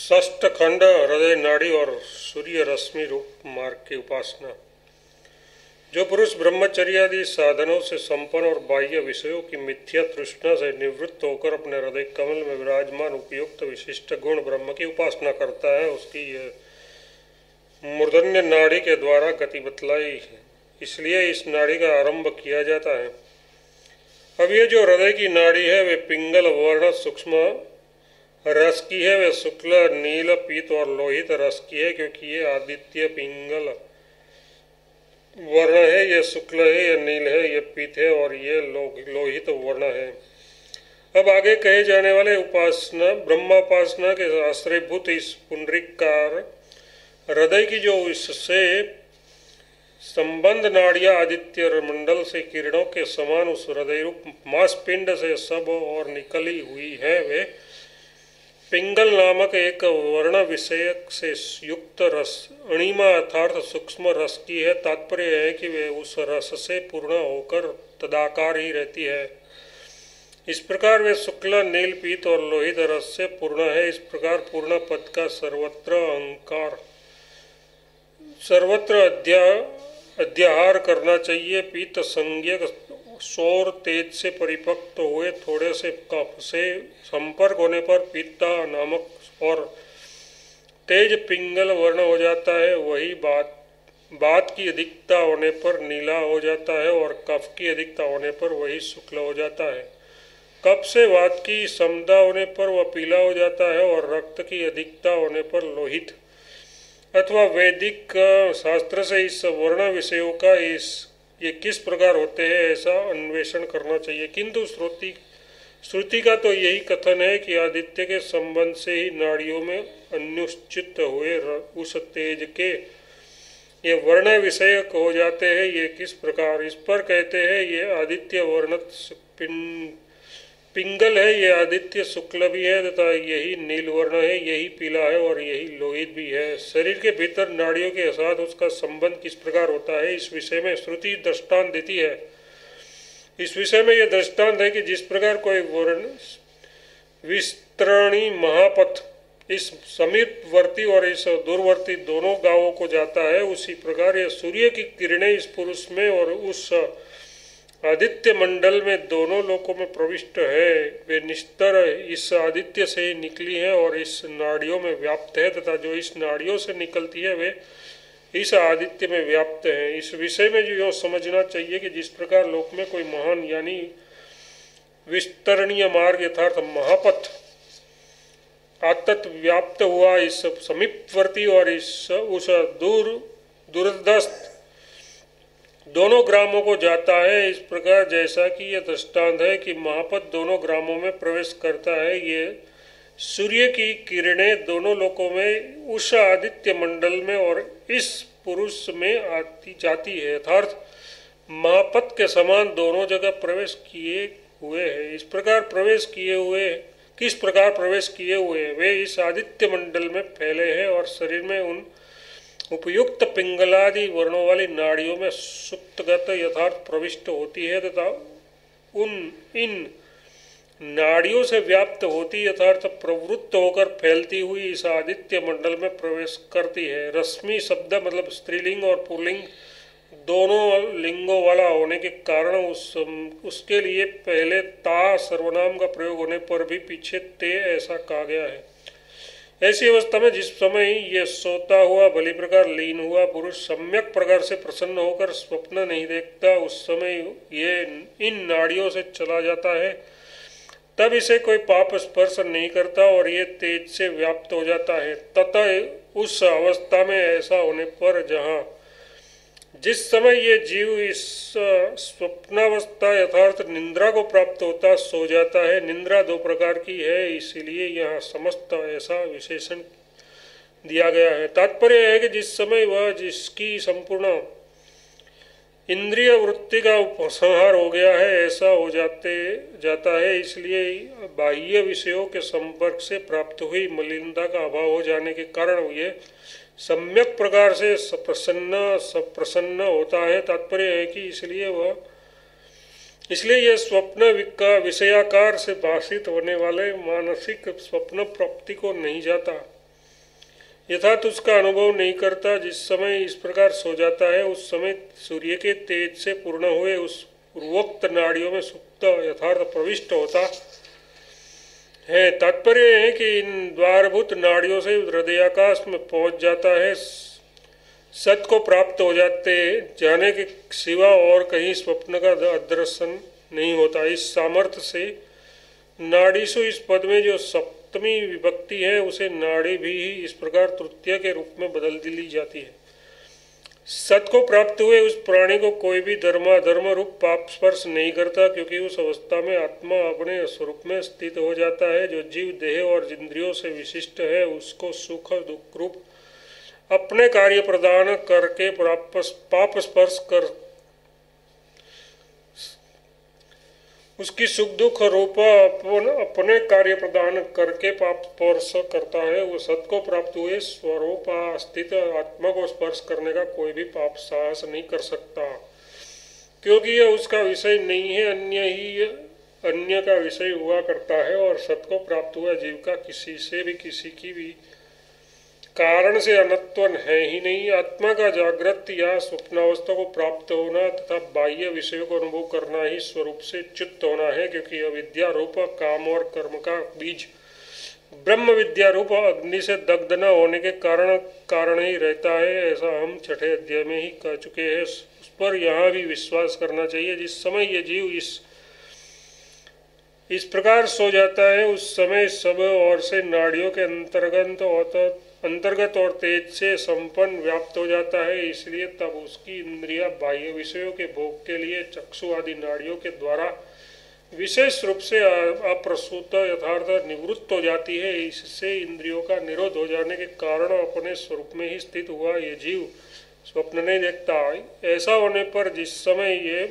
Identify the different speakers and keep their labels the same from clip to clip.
Speaker 1: षष्ठ खंड हृदय नाड़ी और सूर्य रश्मि रूप मार्ग की उपासना। जो पुरुष ब्रह्मचर्यादि साधनों से संपन्न और बाह्य विषयों की मिथ्या तृष्णा से निवृत्त होकर अपने हृदय कमल में विराजमान उपयुक्त विशिष्ट गुण ब्रह्म की उपासना करता है, उसकी यह मूर्धन्य नाड़ी के द्वारा गति बतलाई है, इसलिए इस नाड़ी का आरंभ किया जाता है। अब ये जो हृदय की नाड़ी है वे पिंगल वर्ण सूक्ष्म रस की है, वे शुक्ल नील पीत और लोहित रस की है, क्योंकि ये आदित्य पिंगल वर्ण है, ये शुक्ल है, ये नील है, ये पीत है और ये लोहित वर्ण है। अब आगे कहे जाने वाले उपासना ब्रह्मोपासना के आश्रयभूत इस पुंडरीकार हृदय की जो इससे संबंध नाड़ियां आदित्य मंडल से किरणों के समान उस हृदय रूप मांसपिंड से सब और निकली हुई है, वे पिंगल नामक एक वर्ण विषयक से युक्त रस अणिमा अर्थात सूक्ष्म रस की है। तात्पर्य है कि वे उस रस से पूर्ण होकर तदाकार ही रहती है। इस प्रकार वे शुक्ल नील पीत और लोहित रस से पूर्ण है। इस प्रकार पूर्ण पद का सर्वत्र अहंकार सर्वत्र अध्याहार करना चाहिए। पीत संज्ञक सौर तेज से परिपक्व हुए थोड़े से कफ से संपर्क होने पर पित्ता नामक और तेज पिंगल वर्ण हो जाता है। वही बात की अधिकता होने पर नीला हो जाता है और कफ की अधिकता होने पर वही शुक्ल हो जाता है। कफ से वात की समता होने पर वह पीला हो जाता है और रक्त की अधिकता होने पर लोहित अथवा वैदिक शास्त्र से इस वर्ण विषयों का ये किस प्रकार होते हैं ऐसा अन्वेषण करना चाहिए। किंतु श्रुति का तो यही कथन है कि आदित्य के संबंध से ही नाड़ियों में अनुष्ठित हुए उस तेज के ये वर्ण विषयक हो जाते हैं। ये किस प्रकार, इस पर कहते हैं ये आदित्य वर्णत पिंगल है, ये आदित्य शुक्ल भी है तथा यही नील वर्ण है, यही पीला है और यही लोहित भी है। शरीर के भीतर नाड़ियों के साथ उसका संबंध किस प्रकार होता है, इस विषय में श्रुति दृष्टांत देती है। इस विषय में यह दृष्टांत है कि जिस प्रकार कोई वर्ण विस्तरणी महापथ इस समीपवर्ती और इस दूरवर्ती दोनों गांवों को जाता है, उसी प्रकार यह सूर्य की किरणें इस पुरुष में और उस आदित्य मंडल में दोनों लोकों में प्रविष्ट है। वे निस्तर इस आदित्य से ही निकली है और इस नाड़ियों में व्याप्त है तथा जो इस नाड़ियों से निकलती है वे इस आदित्य में व्याप्त है। इस विषय में जो समझना चाहिए कि जिस प्रकार लोक में कोई महान यानी विस्तरणीय मार्ग यथार्थ महापथ आतत व्याप्त हुआ इस समीपवर्ती और उस दूरदस्त दोनों ग्रामों को जाता है। इस प्रकार जैसा कि यह दृष्टांत है कि महापथ दोनों ग्रामों में प्रवेश करता है, ये सूर्य की किरणें दोनों लोकों में उस आदित्य मंडल में और इस पुरुष में आती जाती है, अर्थात महापथ के समान दोनों जगह प्रवेश किए हुए हैं। इस प्रकार प्रवेश किए हुए किस प्रकार प्रवेश किए हुए वे इस आदित्य मंडल में फैले हैं और शरीर में उन उपयुक्त पिंगलादि वर्णों वाली नाड़ियों में सुप्तगत यथार्थ प्रविष्ट होती है तथा इन नाड़ियों से व्याप्त होती यथार्थ प्रवृत्त होकर फैलती हुई इस आदित्य मंडल में प्रवेश करती है। रश्मि शब्द मतलब स्त्रीलिंग और पुल्लिंग दोनों लिंगों वाला होने के कारण उसके लिए पहले ता सर्वनाम का प्रयोग होने पर भी पीछे ते ऐसा कहा गया है। ऐसी अवस्था में जिस समय ये सोता हुआ भली प्रकार लीन हुआ पुरुष सम्यक प्रकार से प्रसन्न होकर स्वप्न नहीं देखता, उस समय ये इन नाड़ियों से चला जाता है, तब इसे कोई पाप स्पर्श नहीं करता और ये तेज से व्याप्त हो जाता है। तथा उस अवस्था में ऐसा होने पर जहाँ जिस समय ये जीव इस स्वप्नावस्था यथार्थ निंद्रा को प्राप्त होता सो जाता है। निंद्रा दो प्रकार की है, इसीलिए यहाँ समस्त ऐसा विशेषण दिया गया है। तात्पर्य है कि जिस समय वह जिसकी संपूर्ण इंद्रिय वृत्ति का उपसंहार हो गया है ऐसा हो जाता है, इसलिए बाह्य विषयों के संपर्क से प्राप्त हुई मलिनता का अभाव हो जाने के कारण ये सम्यक प्रकार से प्रसन्न होता है। तात्पर्य है कि इसलिए यह स्वप्न विषयाकार से भाषित होने वाले मानसिक स्वप्न प्राप्ति को नहीं जाता। यथार्थ उसका अनुभव नहीं करता। जिस समय इस प्रकार सो जाता है उस समय सूर्य के तेज से पूर्ण हुए उस पूर्वोक्त नाड़ियों में सुप्त यथार्थ प्रविष्ट होता है। तात्पर्य है कि इन द्वारभूत नाड़ियों से हृदयाकाश में पहुंच जाता है, सत को प्राप्त हो जाने के सिवा और कहीं स्वप्न का दर्शन नहीं होता। इस सामर्थ्य से नाड़ीसु इस पद में जो सप्तमी विभक्ति है उसे नाड़ी भी इस प्रकार तृतीय के रूप में बदल दी जाती है। सत को प्राप्त हुए उस प्राणी को कोई भी धर्माधर्म रूप पाप स्पर्श नहीं करता, क्योंकि उस अवस्था में आत्मा अपने स्वरूप में स्थित हो जाता है। जो जीव देह और इंद्रियों से विशिष्ट है उसको सुख दुख रूप अपने कार्य प्रदान करके पाप स्पर्श कर उसकी सुख दुख रूप अपने कार्य प्रदान करके पाप स्पर्श करता है। वो सत को प्राप्त हुए स्वरूप स्थित आत्मा को स्पर्श करने का कोई भी पाप साहस नहीं कर सकता, क्योंकि यह उसका विषय नहीं है, अन्य का विषय हुआ करता है। और सत को प्राप्त हुआ जीव का किसी से भी किसी की भी कारण से अनत्व है ही नहीं। आत्मा का जागृत या स्वप्नावस्था को प्राप्त होना तथा बाह्य विषयों को अनुभव करना ही स्वरूप से च्युत होना है, क्योंकि अविद्या रूप काम और कर्म का बीज ब्रह्म विद्या रूप अग्नि से दग्ध न होने के कारण ही रहता है। ऐसा हम छठे अध्याय में ही कह चुके हैं। उस पर यहाँ भी विश्वास करना चाहिए। जिस समय ये जीव इस प्रकार सो जाता है उस समय सब ओर से नाड़ियों के अंतर्गत और तेज से संपन्न व्याप्त हो जाता है। इसलिए तब उसकी इंद्रिया बाह्य विषयों के भोग के लिए चक्षु आदि नाड़ियों के द्वारा विशेष रूप से अप्रसूत यथार्थ निवृत्त हो जाती है। इससे इंद्रियों का निरोध हो जाने के कारण अपने स्वरूप में ही स्थित हुआ ये जीव स्वप्न नहीं देखता। ऐसा होने पर जिस समय ये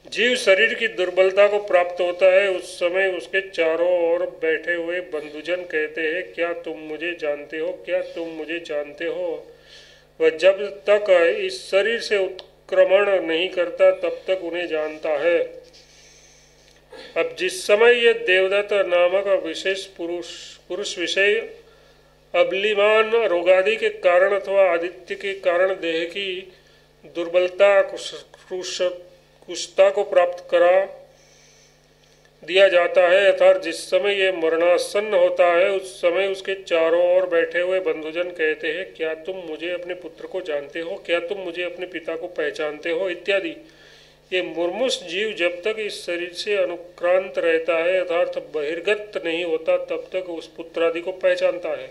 Speaker 1: जीव शरीर की दुर्बलता को प्राप्त होता है उस समय उसके चारों ओर बैठे हुए बंधुजन कहते हैं, क्या तुम मुझे जानते हो, क्या तुम मुझे जानते हो। वह जब तक इस शरीर से उत्क्रमण नहीं करता तब तक उन्हें जानता है। अब जिस समय ये देवदत्त नामक विशेष पुरुष विषय अबलिमान रोगादि के कारण अथवा आदित्य के कारण देह की दुर्बलता कुशता को प्राप्त करा दिया जाता है, अर्थात जिस समय ये मरणासन्न होता है उस समय उसके चारों ओर बैठे हुए बंधुजन कहते हैं, क्या तुम मुझे अपने पुत्र को जानते हो, क्या तुम मुझे अपने पिता को पहचानते हो इत्यादि। ये मुर्मुष जीव जब तक इस शरीर से अनुक्रांत रहता है अर्थात बहिर्गत नहीं होता तब तक उस पुत्रादि को पहचानता है।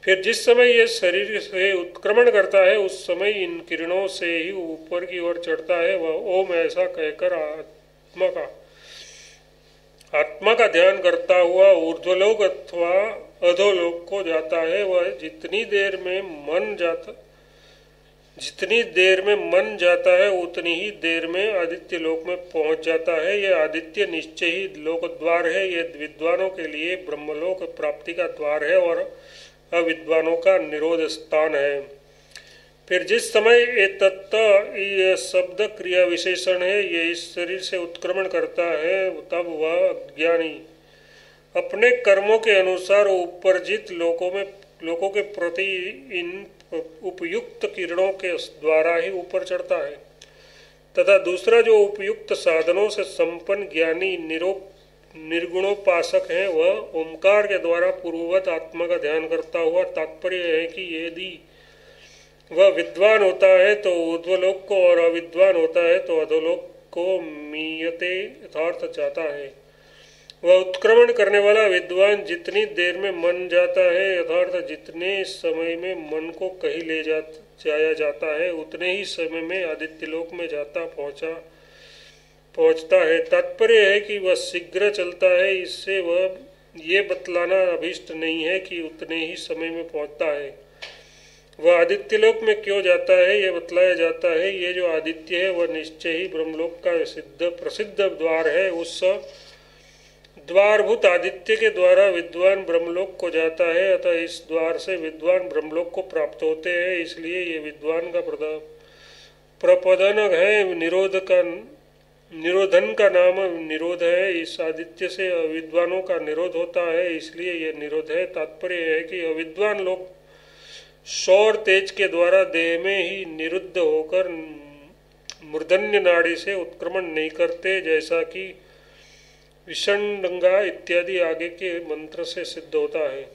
Speaker 1: फिर जिस समय यह शरीर से उत्क्रमण करता है उस समय इन किरणों से ही ऊपर की ओर चढ़ता है। वह ओम ऐसा कहकर आत्मा का ध्यान करता हुआ ऊर्ध्वलोक अथवा अधोलोक को जाता है। वह जितनी देर में मन जाता है उतनी ही देर में आदित्य लोक में पहुंच जाता है। यह आदित्य निश्चय ही लोक द्वार है। यह विद्वानों के लिए ब्रह्मलोक प्राप्ति का द्वार है और अविद्वानों का निरोध स्थान है। फिर जिस समय ये तत्व ये शब्द क्रिया विशेषण है ये इस शरीर से उत्क्रमण करता है तब वह अज्ञानी अपने कर्मों के अनुसार उपर्जित लोकों के प्रति इन उपयुक्त किरणों के द्वारा ही ऊपर चढ़ता है तथा दूसरा जो उपयुक्त साधनों से संपन्न ज्ञानी निर्गुणोपासक है वह ओंकार के द्वारा पूर्ववत आत्मा का ध्यान करता हुआ तात्पर्य है कि यदि वह विद्वान होता है तो ऊर्ध्वलोक को और अविद्वान होता है तो अधोलोक को मीयते यथार्थ जाता है। वह उत्क्रमण करने वाला विद्वान जितनी देर में मन जाता है यथार्थ जितने समय में मन को कहीं ले जाया जाता है उतने ही समय में आदित्यलोक में पहुंचता है। तात्पर्य है कि वह शीघ्र चलता है। इससे वह ये बतलाना अभीष्ट नहीं है कि उतने ही समय में पहुंचता है। वह आदित्यलोक में क्यों जाता है यह बतलाया जाता है। ये जो आदित्य है वह निश्चय ही ब्रह्मलोक का प्रसिद्ध द्वार है। उस द्वारभूत आदित्य के द्वारा विद्वान ब्रह्मलोक को जाता है अतः इस द्वार से विद्वान ब्रह्मलोक को प्राप्त होते हैं। इसलिए ये विद्वान का प्रपदन है। निरोधन का नाम निरोध है। इस आदित्य से अविद्वानों का निरोध होता है इसलिए यह निरोध है। तात्पर्य है कि अविद्वान लोग सौर तेज के द्वारा देह में ही निरुद्ध होकर मूर्धन्य नाड़ी से उत्क्रमण नहीं करते, जैसा कि विषंडंगा इत्यादि आगे के मंत्र से सिद्ध होता है।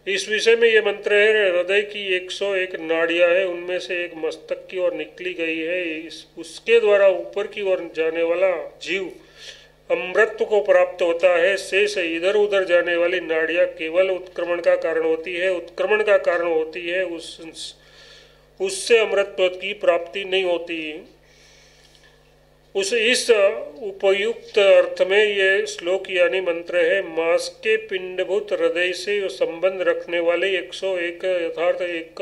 Speaker 1: इस विषय में ये मंत्र है, हृदय की 101 नाड़ियां है, उनमें से एक मस्तक की ओर निकली गई है। उसके द्वारा ऊपर की ओर जाने वाला जीव अमृत को प्राप्त होता है। शेष इधर उधर जाने वाली नाड़ियां केवल उत्क्रमण का कारण होती है, उत्क्रमण का कारण होती है, उससे अमृतत्व की प्राप्ति नहीं होती। इस उपयुक्त अर्थ में ये श्लोक यानी मंत्र है, मांस के पिंडभूत हृदय से संबंध रखने वाले 101 यथार्थ एक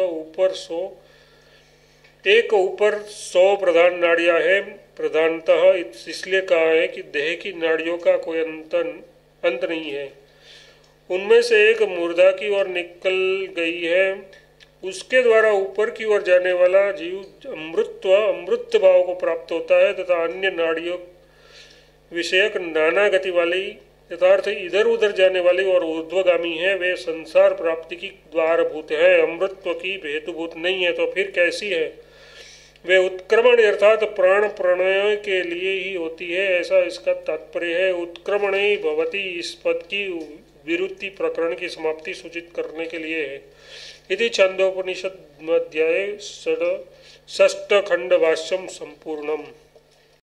Speaker 1: ऊपर 100 प्रधान नाड़ियां हैं। प्रधानतः इसलिए कहा है कि देह की नाड़ियों का कोई अंत नहीं है। उनमें से एक मूर्धा की ओर निकल गई है, उसके द्वारा ऊपर की ओर जाने वाला जीव अमृत भाव को प्राप्त होता है तथा अन्य नाड़ियों विषयक नाना गति वाली यथार्थ इधर उधर जाने वाली और ऊर्ध्वगामी है, वे संसार प्राप्ति की द्वारभूत है, अमृतत्व की हेतुभूत नहीं है। तो फिर कैसी है? वे उत्क्रमण अर्थात प्राण प्रणय के लिए ही होती है, ऐसा इसका तात्पर्य है। उत्क्रमण ही भवती इस पद की विरुत्ति प्रकरण की समाप्ति सूचित करने के लिए है। इति छंदोपनिषद अध्याय 6 खंड भाष्यम संपूर्णम।